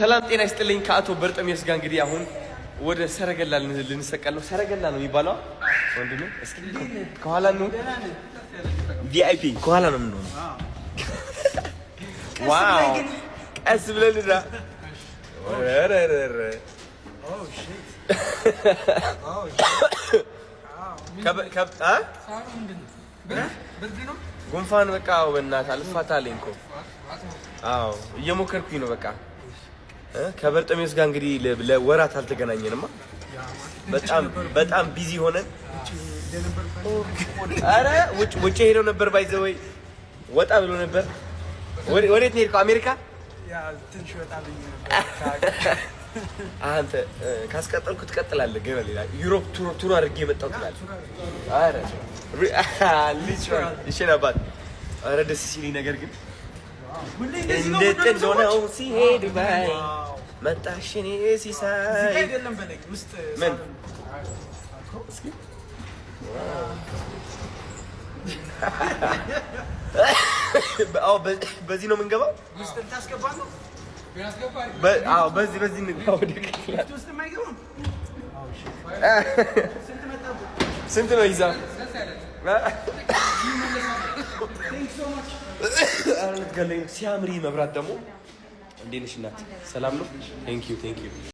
ሰላም ጤና ይስጥልኝ። ከአቶ በርጠሚዮስ ጋር እንግዲህ አሁን ወደ ሰረገላ ልንሰቀል ነው። ሰረገላ ነው የሚባለው ወንድሜ። እስኪ ከኋላ ነው ቪአይፒ ከኋላ ነው የምንሆነው። ዋው ቀስ ብለን ዳ ጉንፋን በቃ በእናትህ አልፋታለኝ እኮ። አዎ እየሞከርኩኝ ነው በቃ። ከበርጠሚዮስ ጋር እንግዲህ ለወራት አልተገናኘንማ። በጣም ቢዚ ሆነን አረ ውጭ ሄደው ነበር ባይዘወይ ወጣ ብሎ ነበር። ወዴት ነው የሄድከው? አሜሪካ? ያ ትንሽ ወጣ ብዬ ነበር። አንተ ካስቀጠልኩ ትቀጥላለህ። ገና ሌላ ዩሮፕ ቱር አድርጌ የመጣው ትላለህ። አረ ይችላል። አረ ደስ ሲለኝ ነገር ግን እንዴት እንደሆነው ሲሄድ ባይ መጣሽኔ ሲሳይ አይደለም በለኝ ውስጥ ምን እስኪ አዎ በዚህ ነው የምንገባው። ውስጥ ታስገባ ነው አዎ በዚህ ነው ወደ ክፍል ውስጥ የማይገባው። ስንት ነው ይዛ ሲያምሪ መብራት ደግሞ እንዴት ነሽ እናት? ሰላም ነው? ቴንክ ዩ